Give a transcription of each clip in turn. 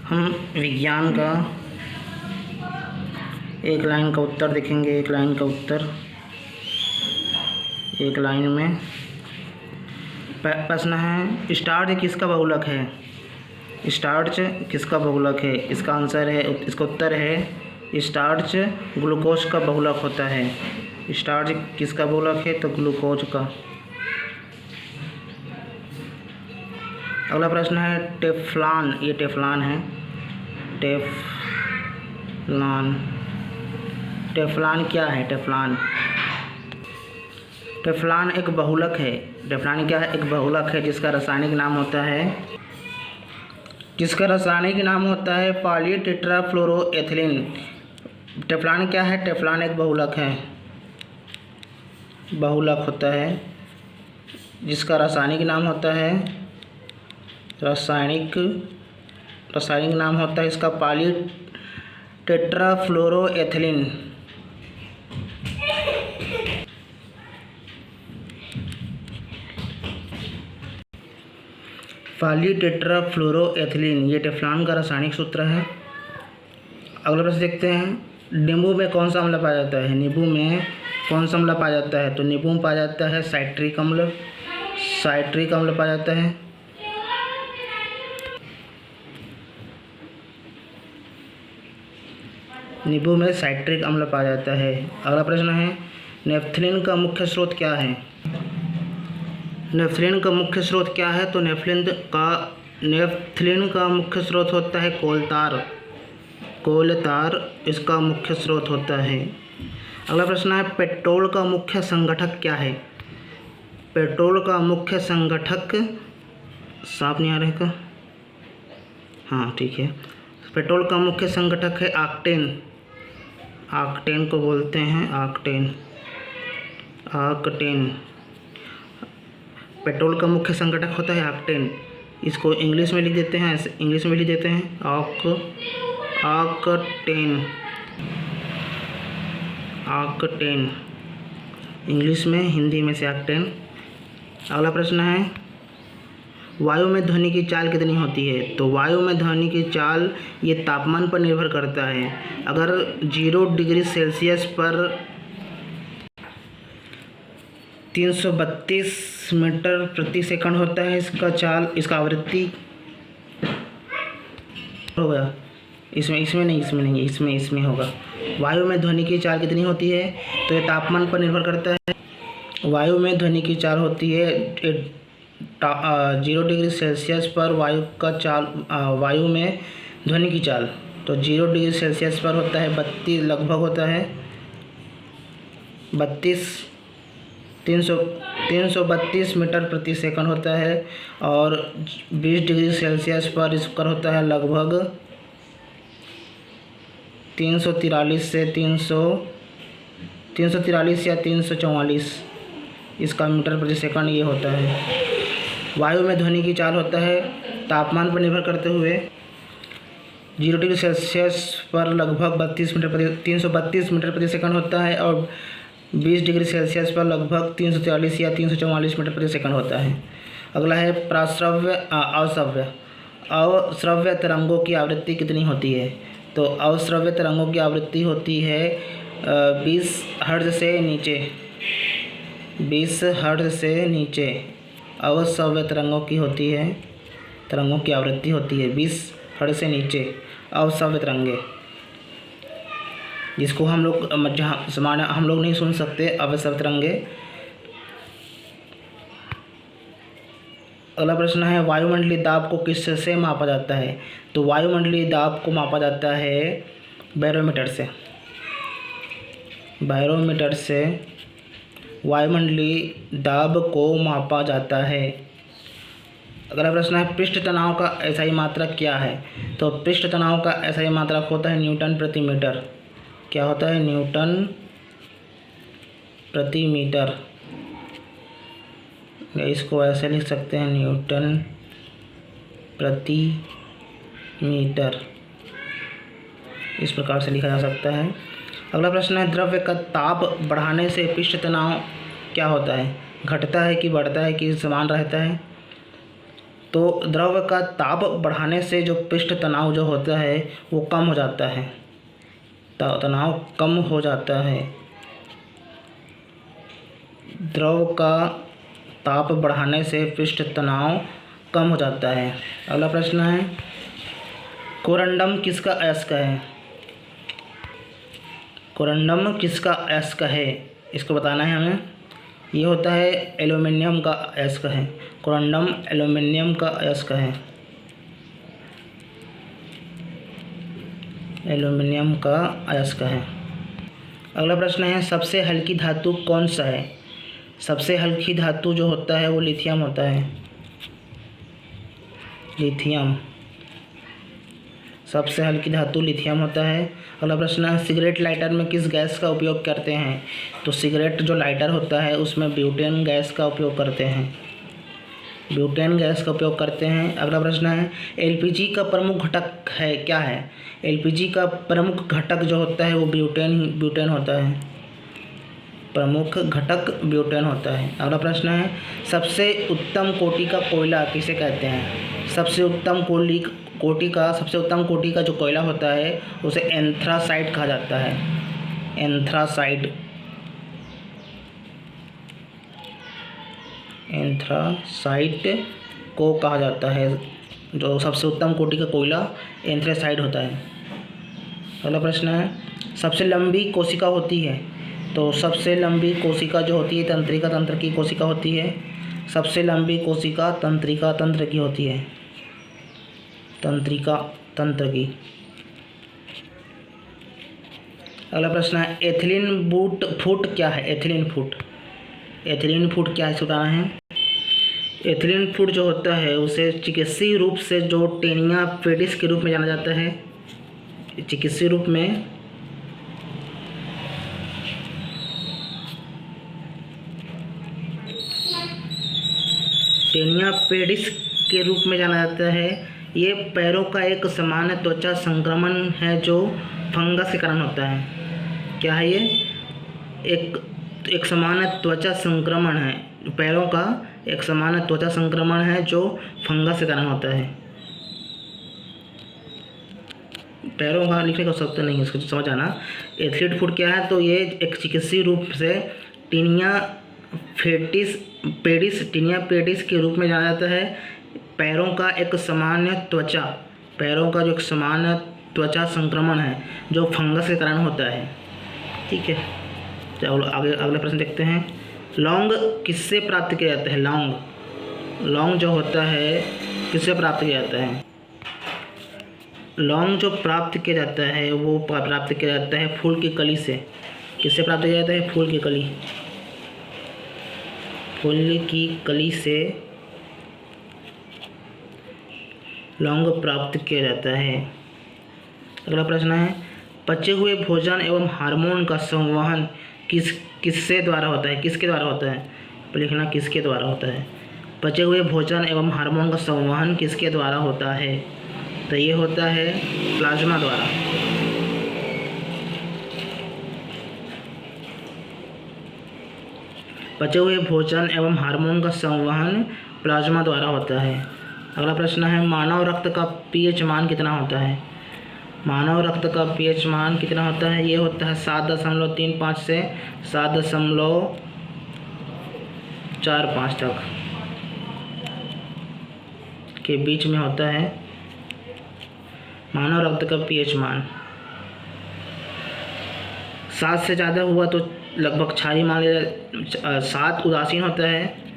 हम विज्ञान का एक लाइन का उत्तर देखेंगे। एक लाइन का उत्तर, एक लाइन में प्रश्न है, स्टार्च किसका बहुलक है? स्टार्च किसका बहुलक है? इसका आंसर है, इसका उत्तर है स्टार्च ग्लूकोज का बहुलक होता है। स्टार्च किसका बहुलक है? तो ग्लूकोज का। अगला प्रश्न है टेफ्लॉन। ये टेफ्लॉन है, टेफ्लॉन। टेफ्लॉन क्या है? टेफ्लॉन एक बहुलक है। टेफ्लॉन क्या है? एक बहुलक है जिसका रासायनिक नाम होता है पॉलीटेट्राफ्लोरोएथिलीन। टेफ्लॉन क्या है? टेफ्लॉन एक बहुलक है, बहुलक होता है जिसका रासायनिक नाम होता है, रासायनिक नाम होता है इसका पॉलीटेट्राफ्लोरोएथिलीन। पॉलीटेट्राफ्लोरोएथिलीन ये टेफ्लॉन का रासायनिक सूत्र है। अगला प्रश्न देखते हैं, नींबू में कौन सा अम्ल पाया जाता है? नींबू में कौन सा अम्ल पाया जाता है? तो नींबू में पाया जाता है साइट्रिक अम्ल। साइट्रिक अम्ल पाया जाता है। नींबू में साइट्रिक अम्ल पाया जाता है। अगला प्रश्न है, नेफ्थलीन का मुख्य स्रोत क्या है? नेफ्थलीन का मुख्य स्रोत क्या है? तो नेफ्थलीन का मुख्य स्रोत होता है कोलतार इसका मुख्य स्रोत होता है। अगला प्रश्न है, पेट्रोल का मुख्य संगठक क्या है? पेट्रोल का मुख्य संगठक, साफ नहीं आ रहा है का? हाँ ठीक है। पेट्रोल का मुख्य संगठक है ऑक्टेन। ऑक्टेन को बोलते हैं ऑक्टेन। पेट्रोल का मुख्य संगठक होता है ऑक्टेन। इसको इंग्लिश में लिख देते हैं, ऑक्टेन इंग्लिश में, हिंदी में से ऑक्टेन। अगला प्रश्न है, वायु में ध्वनि की चाल कितनी होती है? तो वायु में ध्वनि की चाल ये तापमान पर निर्भर करता है। अगर 0 डिग्री सेल्सियस पर 332 मीटर प्रति सेकंड होता है इसका चाल, इसका आवृत्ति होगा। इसमें होगा। वायु में ध्वनि की चाल कितनी होती है? तो ये तापमान पर निर्भर करता है। वायु में ध्वनि की चाल होती है 0 डिग्री सेल्सियस पर वायु में ध्वनि की चाल, तो 0 डिग्री सेल्सियस पर होता है 32, लगभग होता है 332 मीटर प्रति सेकंड होता है। और 20 डिग्री सेल्सियस पर इसका होता है लगभग 343 या 344 इसका मीटर प्रति सेकंड ये होता है। वायु में ध्वनि की चाल होता है तापमान पर निर्भर करते हुए 0 डिग्री सेल्सियस पर लगभग 332 मीटर प्रति सेकंड होता है, और 20 डिग्री सेल्सियस पर लगभग 343 या 344 मीटर प्रति सेकंड होता है। अगला है अवश्रव्य तरंगों की आवृत्ति कितनी होती है? तो अवश्रव्य तरंगों की आवृत्ति होती है 20 हर्ट्ज से नीचे। 20 हर्ट्ज से नीचे अवश्रव्य तरंगों की आवृत्ति होती है 20 हर्ट्ज से नीचे अवश्रव्य तरंगे, जिसको हम लोग हम लोग नहीं सुन सकते, अवश्रव्य तरंगे। अगला प्रश्न है, वायुमंडलीय दाब को किससे मापा जाता है? तो वायुमंडलीय दाब को मापा जाता है बैरोमीटर से। वायुमंडलीय दाब को मापा जाता है। अगला प्रश्न है, पृष्ठ तनाव का एसआई मात्रक क्या है? तो पृष्ठ तनाव का एसआई मात्रक होता है न्यूटन प्रति मीटर। क्या होता है? न्यूटन प्रति मीटर। इसको ऐसे लिख सकते हैं, न्यूटन प्रति मीटर, इस प्रकार से लिखा जा सकता है। अगला प्रश्न है, द्रव्य का ताप बढ़ाने से पृष्ठ तनाव क्या होता है? घटता है कि बढ़ता है कि समान रहता है? तो तो द्रव का ताप बढ़ाने से जो पृष्ठ तनाव जो होता है वो कम हो जाता है, तनाव कम हो जाता है। द्रव का ताप बढ़ाने से पृष्ठ तनाव कम हो जाता है। अगला प्रश्न है, कोरंडम किसका अयस्क है? कोरंडम किसका अयस्क है, इसको बताना है हमें। ये होता है एल्यूमिनियम का अयस्क है। कोरंडम एल्यूमिनियम का अयस्क है, एल्यूमिनियम का अयस्क है। अगला प्रश्न है, सबसे हल्की धातु कौन सा है? सबसे हल्की धातु जो होता है वो लिथियम होता है, लिथियम। सबसे हल्की धातु लिथियम होता है। अगला प्रश्न है, सिगरेट लाइटर में किस गैस का उपयोग करते हैं? तो सिगरेट जो लाइटर होता है उसमें ब्यूटेन गैस का उपयोग करते हैं, ब्यूटेन गैस का उपयोग करते हैं। अगला प्रश्न है, एलपीजी का प्रमुख घटक है क्या है? एलपीजी का प्रमुख घटक जो होता है वो ब्यूटेन होता है, प्रमुख घटक ब्यूटेन होता है। अगला प्रश्न है, सबसे उत्तम कोटि का कोयला किसे कहते हैं? सबसे उत्तम सबसे उत्तम कोटि का जो कोयला होता है उसे एंथ्रासाइट कहा जाता है, एंथ्रासाइट, एंथ्रासाइट को कहा जाता है। जो सबसे उत्तम कोटि का कोयला एंथ्रासाइट होता है। अगला प्रश्न है, सबसे लंबी कोशिका होती है? तो सबसे लंबी कोशिका जो होती है तंत्रिका तंत्र की कोशिका होती है। सबसे लंबी कोशिका तंत्रिका तंत्र की होती है, तंत्रिका तंत्र की। अगला प्रश्न है, एथिलीन फूट क्या है? एथिलीन फूट, एथिलीन फूट क्या है इसे बताना है। एथिलीन फूट जो होता है उसे चिकित्सीय रूप से जो टेनिया पेडिस के रूप में जाना जाता है, चिकित्सीय रूप में टेनिया पेडिस के रूप में जाना जाता है। ये पैरों का एक सामान्य त्वचा संक्रमण है जो फंगस के कारण होता है। क्या है ये? एक सामान्य त्वचा संक्रमण है, पैरों का एक सामान्य त्वचा संक्रमण है जो फंगस के कारण होता है। पैरों का लिखने का आवश्यकता नहीं है, इसको समझ आना। एथलीट फुट क्या है? तो ये एक चिकित्सीय रूप से टीनिया पेडिस के रूप में जाना जाता है। पैरों का एक सामान्य त्वचा, पैरों का जो एक सामान्य त्वचा संक्रमण है जो फंगस के कारण होता है। ठीक है, चलो आगे अगला प्रश्न देखते हैं। लौंग किससे प्राप्त किया जाता है? लौंग जो होता है किससे प्राप्त किया जाता है? लौंग जो प्राप्त किया जाता है वो प्राप्त किया जाता है फूल की कली से। किससे प्राप्त किया जाता है? फूल की कली, फूल की कली से लौंग प्राप्त किया जाता है। अगला प्रश्न है, पचे हुए भोजन एवं हार्मोन का संवहन किसके द्वारा होता है? किसके द्वारा होता है? लिखना किसके द्वारा होता है। पचे हुए भोजन एवं हार्मोन का संवहन किसके द्वारा होता है? तो ये होता है प्लाज्मा द्वारा। पचे हुए भोजन एवं हार्मोन का संवहन प्लाज्मा द्वारा होता है। अगला प्रश्न है, मानव रक्त का पीएच मान कितना होता है? मानव रक्त का पीएच मान कितना होता है? ये होता है 7.35 से 7.45 तक के बीच में होता है मानव रक्त का पीएच मान। 7 से ज़्यादा हुआ तो लगभग क्षारीय मान लिया। 7 उदासीन होता है।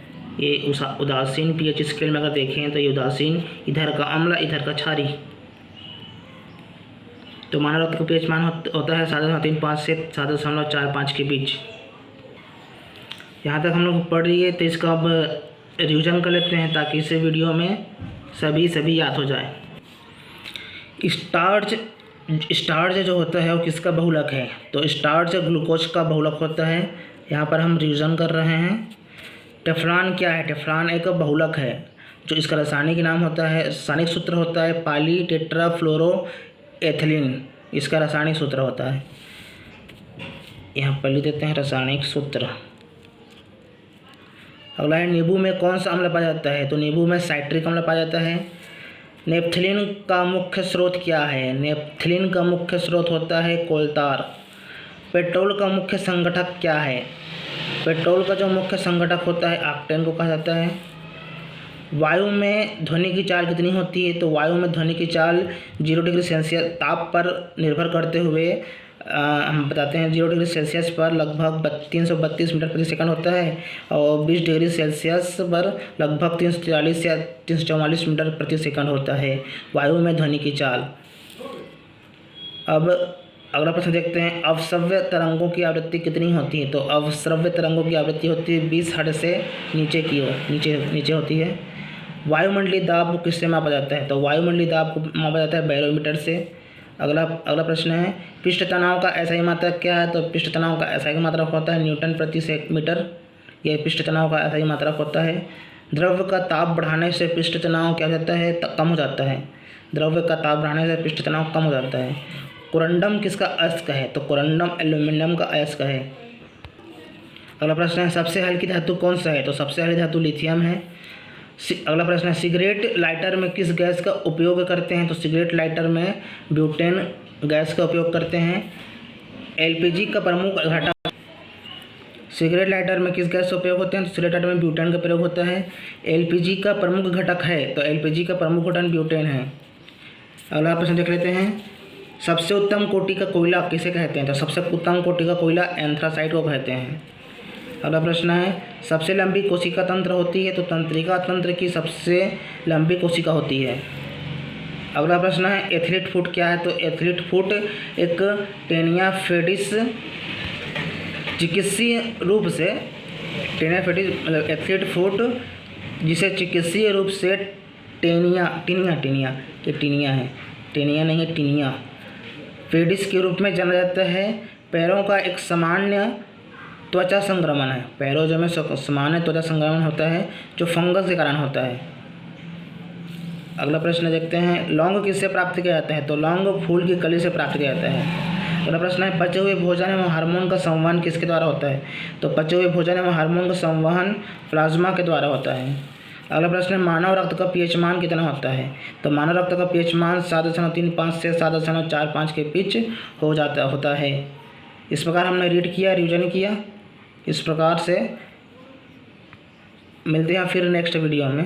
ये उदासीन पीएच स्केल में अगर देखें तो ये उदासीन, इधर का अम्ल, इधर का क्षारीय। तो मानव रक्त का पीएच मान होता है 7.35 से 7.45 के बीच। यहाँ तक हम लोग पढ़ रही है तो इसका अब रिविजन कर लेते हैं ताकि इस वीडियो में सभी याद हो जाए। स्टार्च जो होता है वो किसका बहुलक है? तो स्टार्च ग्लूकोज का बहुलक होता है। यहाँ पर हम रिविजन कर रहे हैं। टेफ्लॉन क्या है? टेफ्लॉन एक बहुलक है जो इसका रासायनिक नाम होता है, रासायनिक सूत्र होता है पॉली टेट्राफ्लोरोएथिलीन। इसका रासायनिक सूत्र होता है, यहाँ पर लिख देते हैं रासायनिक सूत्र। अगला है नींबू में कौन सा अम्ल पाया जाता है? तो नींबू में साइट्रिक अम्ल पाया जाता है। नेपथलीन का मुख्य स्रोत क्या है? नेपथलीन का मुख्य स्रोत होता है कोलतार। पेट्रोल का मुख्य संगठक क्या है? पेट्रोल का जो मुख्य संगठक होता है ऑक्टेन को कहा जाता है। वायु में ध्वनि की चाल कितनी होती है? तो वायु में ध्वनि की चाल 0 डिग्री सेल्सियस ताप पर निर्भर करते हुए हम बताते हैं 0 डिग्री सेल्सियस पर लगभग 332 मीटर प्रति सेकंड होता है और 20 डिग्री सेल्सियस पर लगभग 340 या 344 मीटर प्रति सेकंड होता है वायु में ध्वनि की चाल। अब अगला प्रश्न देखते हैं, अवश्रव्य तरंगों की आवृत्ति कितनी होती है? तो अवश्रव्य तरंगों की आवृत्ति होती है 20 हर्ट्ज से नीचे की ओर नीचे होती है। वायुमंडलीय दाब को किससे मापा जाता है? तो वायुमंडलीय दाब को मापा जाता है बैरोमीटर से। अगला प्रश्न है, पृष्ठ तनाव का एसआई मात्रक क्या है? तो पृष्ठ तनाव का एसआई मात्रक होता है न्यूटन प्रति मीटर। यह पृष्ठ तनाव का एसआई मात्रक होता है। द्रव्य का ताप बढ़ाने से पृष्ठ तनाव क्या हो जाता है? कम हो जाता है। द्रव्य का ताप बढ़ाने से पृष्ठ तनाव कम हो जाता है। कोरंडम किसका अयस्क है? तो कोरंडम एल्यूमिनियम का अयस्क है। अगला प्रश्न है, सबसे हल्की धातु कौन सा है? तो सबसे हल्की धातु लिथियम है। अगला प्रश्न है, सिगरेट लाइटर में किस गैस का उपयोग करते हैं? तो सिगरेट लाइटर में ब्यूटेन गैस का उपयोग करते हैं। एलपीजी का प्रमुख घटक, सिगरेट लाइटर में किस गैस का उपयोग होते हैं? तो सिगरेट लाइटर में ब्यूटेन का प्रयोग होता है। एलपीजी का प्रमुख घटक है, तो एलपीजी का प्रमुख घटक ब्यूटेन है। अगला प्रश्न देख लेते हैं, सबसे उत्तम कोटि का कोयला किसे कहते हैं? तो सबसे उत्तम कोटि का कोयला एंथ्रासाइट को कहते हैं। अगला प्रश्न है, सबसे लंबी कोशिका तंत्र होती है? तो तंत्रिका तंत्र की सबसे लंबी कोशिका होती है। अगला प्रश्न है, एथलीट फुट क्या है? तो एथलीट फुट एक टेनिया फेडिस चिकित्सीय रूप से टेनिया फेडिस मतलब एथलीट फुट जिसे चिकित्सीय रूप से टीनिया है, टेनिया नहीं है, टीनिया फेडिस के रूप में जाना जाता है। पैरों का एक सामान्य त्वचा संक्रमण है। पैरों में सामान्य त्वचा संक्रमण होता है जो फंगस के कारण होता है। अगला प्रश्न देखते हैं, लौंग किससे प्राप्त किया जाता है? तो लौंग फूल की कली से प्राप्त किया जाता है। अगला प्रश्न है, पचे हुए भोजन एवं हार्मोन का संवहन किसके द्वारा होता है? तो पचे हुए भोजन एवं हार्मोन का संवहन प्लाज्मा के द्वारा होता है। अगला प्रश्न है, मानव रक्त का पीएच मान कितना होता है? तो मानव रक्त का पीएच मान 7.35 से 7.45 के बीच होता है। इस प्रकार हमने रीड किया, रिवीजन किया। इस प्रकार से मिलते हैं फिर नेक्स्ट वीडियो में।